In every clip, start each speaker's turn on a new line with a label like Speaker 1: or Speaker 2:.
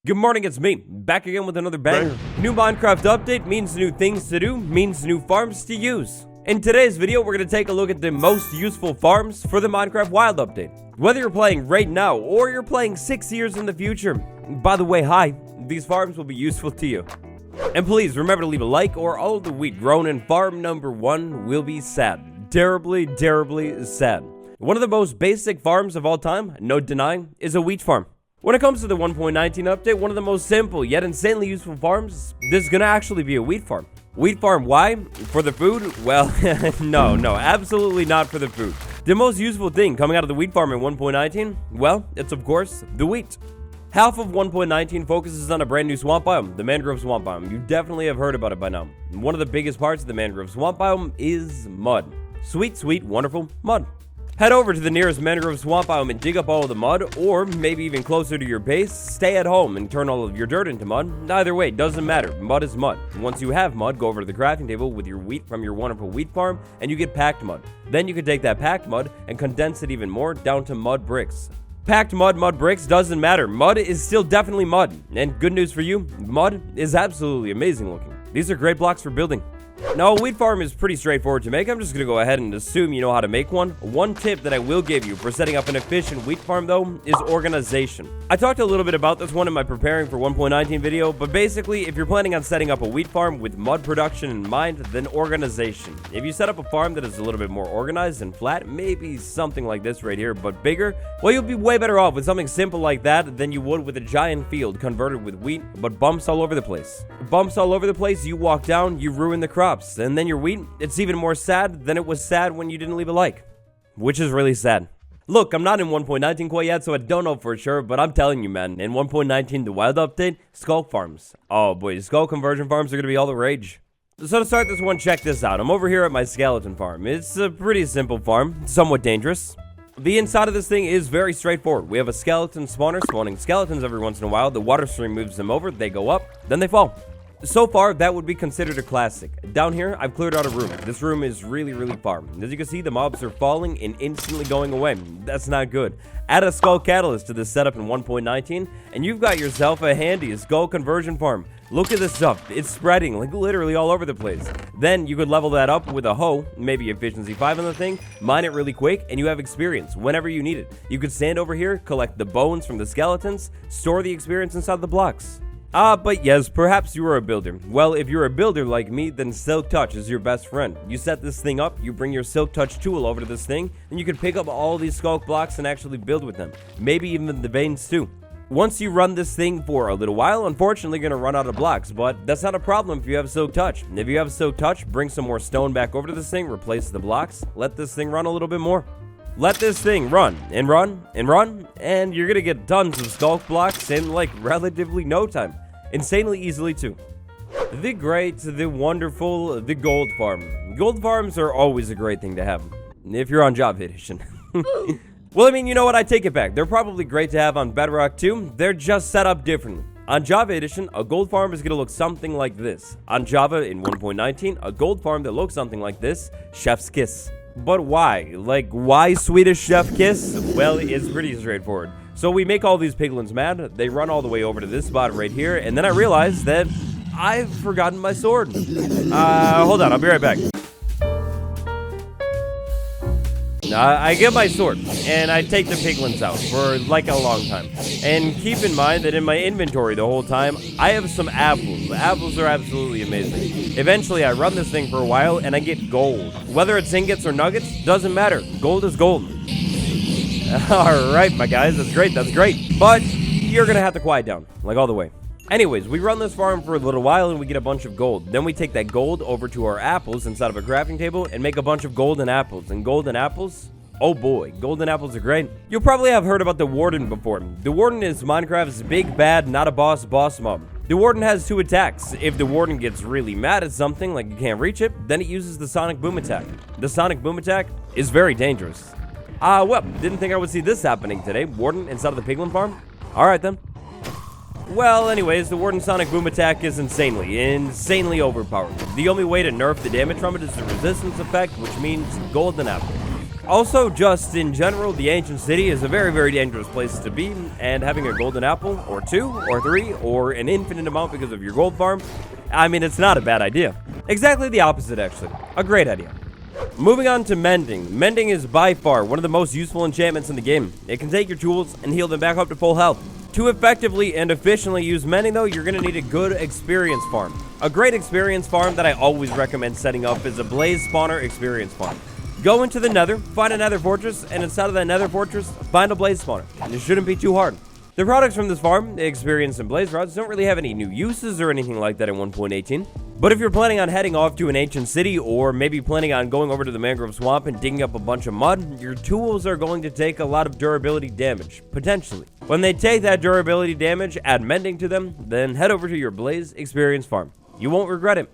Speaker 1: Good morning, it's me, back again with another banger. New Minecraft update means new things to do, means new farms to use. In today's video, we're going to take a look at the most useful farms for the Minecraft Wild update. Whether you're playing right now, or you're playing 6 years in the future. By the way, hi, these farms will be useful to you. And please, remember to leave a like, or all of the wheat grown in farm number 1 will be sad. Terribly, terribly sad. One of the most basic farms of all time, no denying, is a wheat farm. When it comes to the 1.19 update, one of the most simple yet insanely useful farms, this is gonna actually be a wheat farm. Wheat farm, why? For the food? Well, no, absolutely not for the food. The most useful thing coming out of the wheat farm in 1.19, well, it's of course, the wheat. Half of 1.19 focuses on a brand new swamp biome, the mangrove swamp biome. You definitely have heard about it by now. One of the biggest parts of the mangrove swamp biome is mud. Sweet, sweet, wonderful mud. Head over to the nearest mangrove swamp biome and dig up all of the mud, or maybe even closer to your base, stay at home and turn all of your dirt into mud. Either way, doesn't matter. Mud is mud. Once you have mud, go over to the crafting table with your wheat from your wonderful wheat farm, and you get packed mud. Then you can take that packed mud and condense it even more down to mud bricks. Packed mud bricks, doesn't matter. Mud is still definitely mud. And good news for you, mud is absolutely amazing looking. These are great blocks for building. Now, a wheat farm is pretty straightforward to make. I'm just going to go ahead and assume you know how to make one. One tip that I will give you for setting up an efficient wheat farm, though, is organization. I talked a little bit about this one in my preparing for 1.19 video, but basically, if you're planning on setting up a wheat farm with mud production in mind, then organization. If you set up a farm that is a little bit more organized and flat, maybe something like this right here, but bigger, well, you'll be way better off with something simple like that than you would with a giant field converted with wheat, but bumps all over the place. Bumps all over the place, you walk down, you ruin the crops. And then your wheat, it's even more sad than it was sad when you didn't leave a like. Which is really sad. Look, I'm not in 1.19 quite yet, so I don't know for sure, but I'm telling you, man, in 1.19, the wild update, skull farms. Oh boy, skull conversion farms are gonna be all the rage. So to start this one, check this out. I'm over here at my skeleton farm. It's a pretty simple farm, somewhat dangerous. The inside of this thing is very straightforward. We have a skeleton spawner spawning skeletons every once in a while. The water stream moves them over, they go up, then they fall. So far, that would be considered a classic. Down here, I've cleared out a room. This room is really far. As you can see, the mobs are falling and instantly going away. That's not good. Add a skull catalyst to this setup in 1.19, and you've got yourself a handy skull conversion farm. Look at this stuff. It's spreading, like literally all over the place. Then you could level that up with a hoe, maybe efficiency 5 on the thing, mine it really quick, and you have experience whenever you need it. You could stand over here, collect the bones from the skeletons, store the experience inside the blocks. But yes, perhaps you are a builder. Well, if you're a builder like me, then Silk Touch is your best friend. You set this thing up, you bring your Silk Touch tool over to this thing, and you can pick up all these skulk blocks and actually build with them. Maybe even the veins too. Once you run this thing for a little while, unfortunately you're gonna run out of blocks, but that's not a problem if you have Silk Touch. If you have Silk Touch, bring some more stone back over to this thing, replace the blocks, let this thing run a little bit more. Let this thing run, and run, and run, and you're gonna get tons of skulk blocks in like relatively no time. Insanely easily too. The great, the wonderful, the gold farm. Gold farms are always a great thing to have, if you're on Java Edition. Well, I mean, you know what, I take it back. They're probably great to have on Bedrock too. They're just set up differently. On Java Edition, a gold farm is going to look something like this. On Java in 1.19, a gold farm that looks something like this, Chef's Kiss. But why? Like, why Swedish Chef Kiss? Well, it's pretty straightforward. So we make all these piglins mad, they run all the way over to this spot right here, and then I realize that I've forgotten my sword. Hold on, I'll be right back. I get my sword, and I take the piglins out for like a long time. And keep in mind that in my inventory the whole time, I have some apples. The apples are absolutely amazing. Eventually, I run this thing for a while, and I get gold. Whether it's ingots or nuggets, doesn't matter. Gold is gold. Alright, my guys, that's great. But you're gonna have to quiet down, like all the way. Anyways, we run this farm for a little while and we get a bunch of gold. Then we take that gold over to our apples inside of a crafting table and make a bunch of golden apples. And golden apples, oh boy, golden apples are great. You'll probably have heard about the Warden before. The Warden is Minecraft's big bad, not a boss mob. The Warden has 2 attacks. If the Warden gets really mad at something, like you can't reach it, then it uses the Sonic Boom attack. The Sonic Boom attack is very dangerous. Well, didn't think I would see this happening today. Warden inside of the piglin farm? Alright then. Well, anyways, the Warden Sonic Boom attack is insanely overpowered. The only way to nerf the damage from it is the resistance effect, which means golden apple. Also, just in general, the ancient city is a very, very dangerous place to be, and having a golden apple, or 2, or 3, or an infinite amount because of your gold farm, I mean, it's not a bad idea. Exactly the opposite, actually. A great idea. Moving on to mending. Mending is by far one of the most useful enchantments in the game. It can take your tools and heal them back up to full health. To effectively and efficiently use mending, though, you're going to need a good experience farm. A great experience farm that I always recommend setting up is a blaze spawner experience farm. Go into the nether, find a nether fortress, and inside of that nether fortress, find a blaze spawner. It shouldn't be too hard. The products from this farm, the experience and blaze rods, don't really have any new uses or anything like that in 1.18. But if you're planning on heading off to an ancient city, or maybe planning on going over to the mangrove swamp and digging up a bunch of mud, your tools are going to take a lot of durability damage, potentially. When they take that durability damage, add mending to them, then head over to your blaze experience farm. You won't regret it.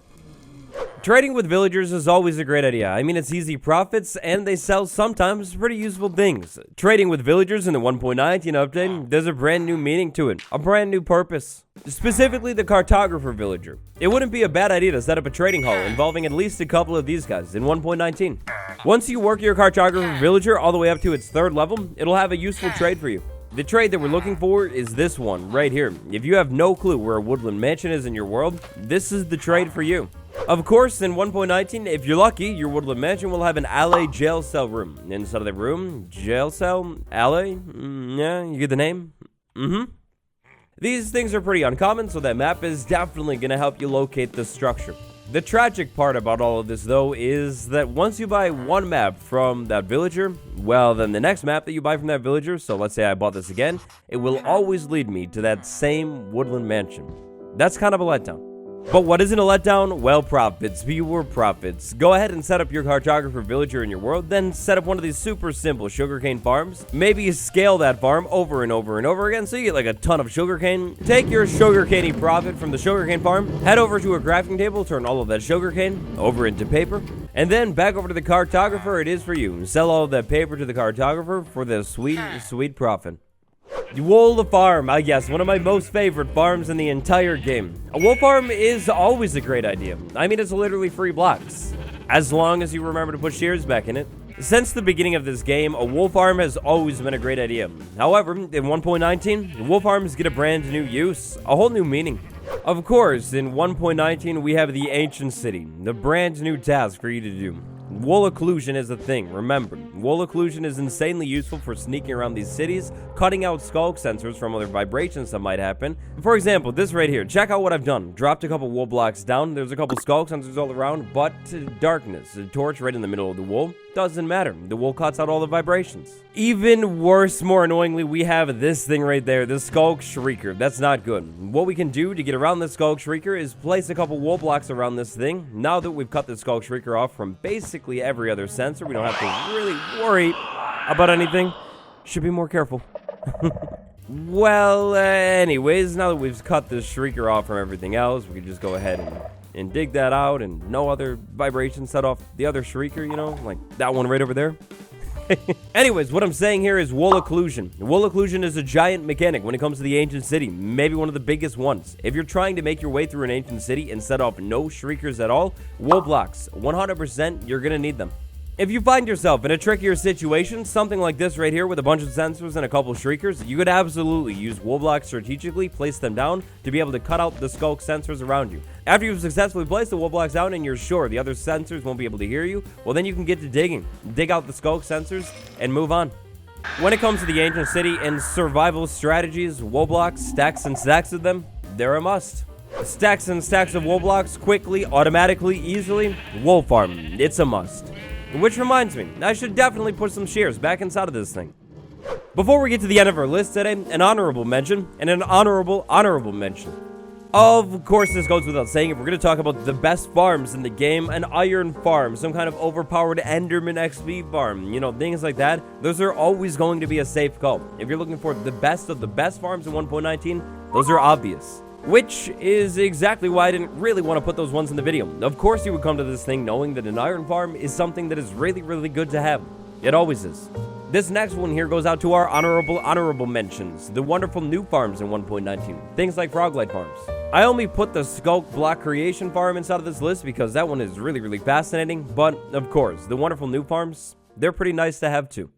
Speaker 1: Trading with villagers is always a great idea. I mean, it's easy profits, and they sell sometimes pretty useful things. Trading with villagers in the 1.19 update, there's a brand new meaning to it, a brand new purpose. Specifically, the cartographer villager. It wouldn't be a bad idea to set up a trading hall involving at least a couple of these guys in 1.19. Once you work your cartographer villager all the way up to its 3rd level, it'll have a useful trade for you. The trade that we're looking for is this one right here. If you have no clue where a woodland mansion is in your world, this is the trade for you. Of course, in 1.19, if you're lucky, your woodland mansion will have an alley jail cell room. Inside of the room, jail cell, alley, yeah, you get the name? These things are pretty uncommon, so that map is definitely going to help you locate the structure. The tragic part about all of this, though, is that once you buy one map from that villager, well, then the next map that you buy from that villager, so let's say I bought this again, it will always lead me to that same woodland mansion. That's kind of a letdown. But what isn't a letdown? Well, profits. Pure profits. Go ahead and set up your cartographer villager in your world, then set up one of these super simple sugarcane farms. Maybe scale that farm over and over and over again so you get like a ton of sugarcane. Take your sugarcaney profit from the sugarcane farm, head over to a crafting table, turn all of that sugarcane over into paper, and then back over to the cartographer. It is for you. Sell all of that paper to the cartographer for the sweet, sweet profit. Wool farm, I guess, one of my most favorite farms in the entire game. A wool farm is always a great idea. I mean, it's literally free blocks, as long as you remember to put shears back in it. Since the beginning of this game, a wool farm has always been a great idea. However, in 1.19, wool farms get a brand new use, a whole new meaning. Of course, in 1.19, we have the ancient city, the brand new task for you to do. Wool occlusion is a thing, remember. Wool occlusion is insanely useful for sneaking around these cities, cutting out skulk sensors from other vibrations that might happen. For example, this right here, check out what I've done. Dropped a couple wool blocks down, there's a couple skulk sensors all around, but darkness, a torch right in the middle of the wool, doesn't matter. The wool cuts out all the vibrations. Even worse, more annoyingly, we have this thing right there, the skulk shrieker. That's not good. What we can do to get around the skulk shrieker is place a couple wool blocks around this thing. Now that we've cut the skulk shrieker off from basically every other sensor, we don't have to really worry about anything. Should be more careful. Well, anyways, now that we've cut the shrieker off from everything else, we can just go ahead and dig that out, and no other vibration set off the other shrieker, you know, like that one right over there. Anyways, what I'm saying here is wool occlusion. Wool occlusion is a giant mechanic when it comes to the ancient city, maybe one of the biggest ones. If you're trying to make your way through an ancient city and set off no shriekers at all, wool blocks, 100% you're gonna need them. If you find yourself in a trickier situation, something like this right here with a bunch of sensors and a couple shriekers, you could absolutely use wool blocks strategically, place them down to be able to cut out the skulk sensors around you. After you've successfully placed the wool blocks down and you're sure the other sensors won't be able to hear you, well then you can get to digging. Dig out the skulk sensors and move on. When it comes to the ancient city and survival strategies, wool blocks, stacks and stacks of them, they're a must. Stacks and stacks of wool blocks quickly, automatically, easily, wool farm, it's a must. Which reminds me, I should definitely put some shears back inside of this thing. Before we get to the end of our list today, an honorable mention and an honorable mention. Of course, this goes without saying, if we're going to talk about the best farms in the game, an iron farm, some kind of overpowered Enderman XP farm, you know, things like that, those are always going to be a safe call. If you're looking for the best of the best farms in 1.19, those are obvious. Which is exactly why I didn't really want to put those ones in the video. Of course you would come to this thing knowing that an iron farm is something that is really, really good to have. It always is. This next one here goes out to our honorable mentions. The wonderful new farms in 1.19. Things like Froglight farms. I only put the Skulk Block Creation farm inside of this list because that one is really, really fascinating. But, of course, the wonderful new farms, they're pretty nice to have too.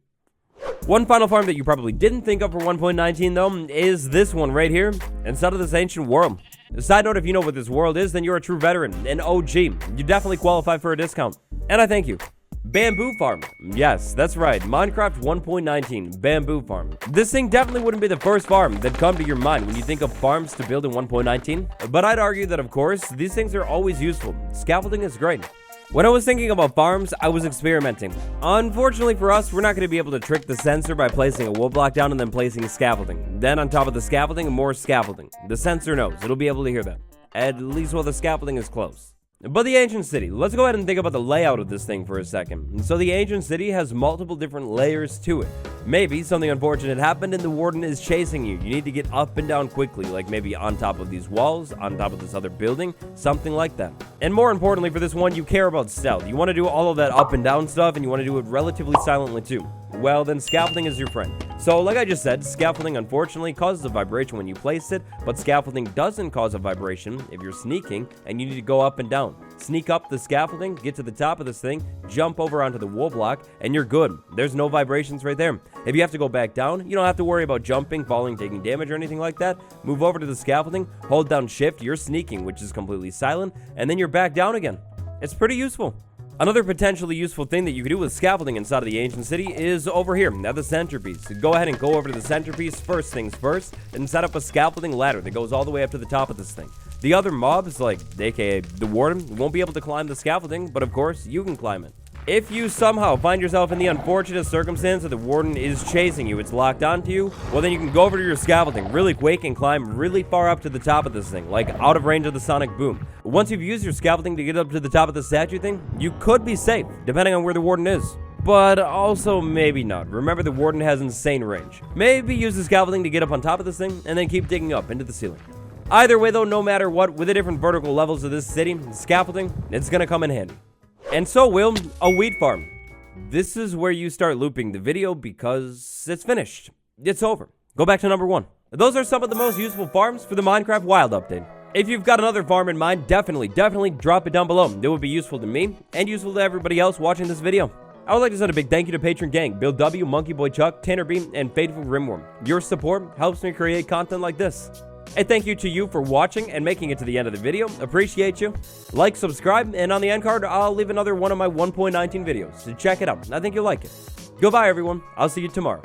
Speaker 1: One final farm that you probably didn't think of for 1.19 though is this one right here, inside of this ancient world. Side note, if you know what this world is, then you're a true veteran, an OG. You definitely qualify for a discount, and I thank you. Bamboo farm. Yes, that's right. Minecraft 1.19 bamboo farm. This thing definitely wouldn't be the first farm that come to your mind when you think of farms to build in 1.19, but I'd argue that of course these things are always useful. Scaffolding is great. When I was thinking about farms, I was experimenting. Unfortunately for us, we're not going to be able to trick the sensor by placing a wool block down and then placing scaffolding. Then on top of the scaffolding, more scaffolding. The sensor knows. It'll be able to hear that. At least while the scaffolding is close. But the ancient city, let's go ahead and think about the layout of this thing for a second. So the ancient city has multiple different layers to it. Maybe something unfortunate happened and the warden is chasing you. You need to get up and down quickly, like maybe on top of these walls, on top of this other building, something like that. And more importantly for this one, you care about stealth. You want to do all of that up and down stuff, and you want to do it relatively silently too. Well, then scaffolding is your friend. So like I just said, scaffolding unfortunately causes a vibration when you place it, but scaffolding doesn't cause a vibration if you're sneaking and you need to go up and down. Sneak up the scaffolding, get to the top of this thing, jump over onto the wool block, and you're good. There's no vibrations right there. If you have to go back down, you don't have to worry about jumping, falling, taking damage, or anything like that. Move over to the scaffolding, hold down shift, you're sneaking, which is completely silent, and then you're back down again. It's pretty useful. Another potentially useful thing that you can do with scaffolding inside of the ancient city is over here at the centerpiece. Go ahead and go over to the centerpiece first things first and set up a scaffolding ladder that goes all the way up to the top of this thing. The other mobs, like aka the warden, won't be able to climb the scaffolding, but of course you can climb it. If you somehow find yourself in the unfortunate circumstance that the warden is chasing you, it's locked onto you, well then you can go over to your scaffolding really quick and climb really far up to the top of this thing, like out of range of the sonic boom. Once you've used your scaffolding to get up to the top of the statue thing, you could be safe, depending on where the warden is. But also maybe not. Remember, the warden has insane range. Maybe use the scaffolding to get up on top of this thing, and then keep digging up into the ceiling. Either way though, no matter what, with the different vertical levels of this city, scaffolding, it's gonna come in handy. And so will a wheat farm. This is where you start looping the video because it's finished. It's over. Go back to number 1. Those are some of the most useful farms for the Minecraft Wild update. If you've got another farm in mind, definitely drop it down below. It would be useful to me and useful to everybody else watching this video. I would like to send a big thank you to Patron Gang, Bill W, Monkey Boy Chuck, Tanner B, and Faithful Rimworm. Your support helps me create content like this. And thank you to you for watching and making it to the end of the video. Appreciate you. Like, subscribe, and on the end card, I'll leave another one of my 1.19 videos. So check it out. I think you'll like it. Goodbye, everyone. I'll see you tomorrow.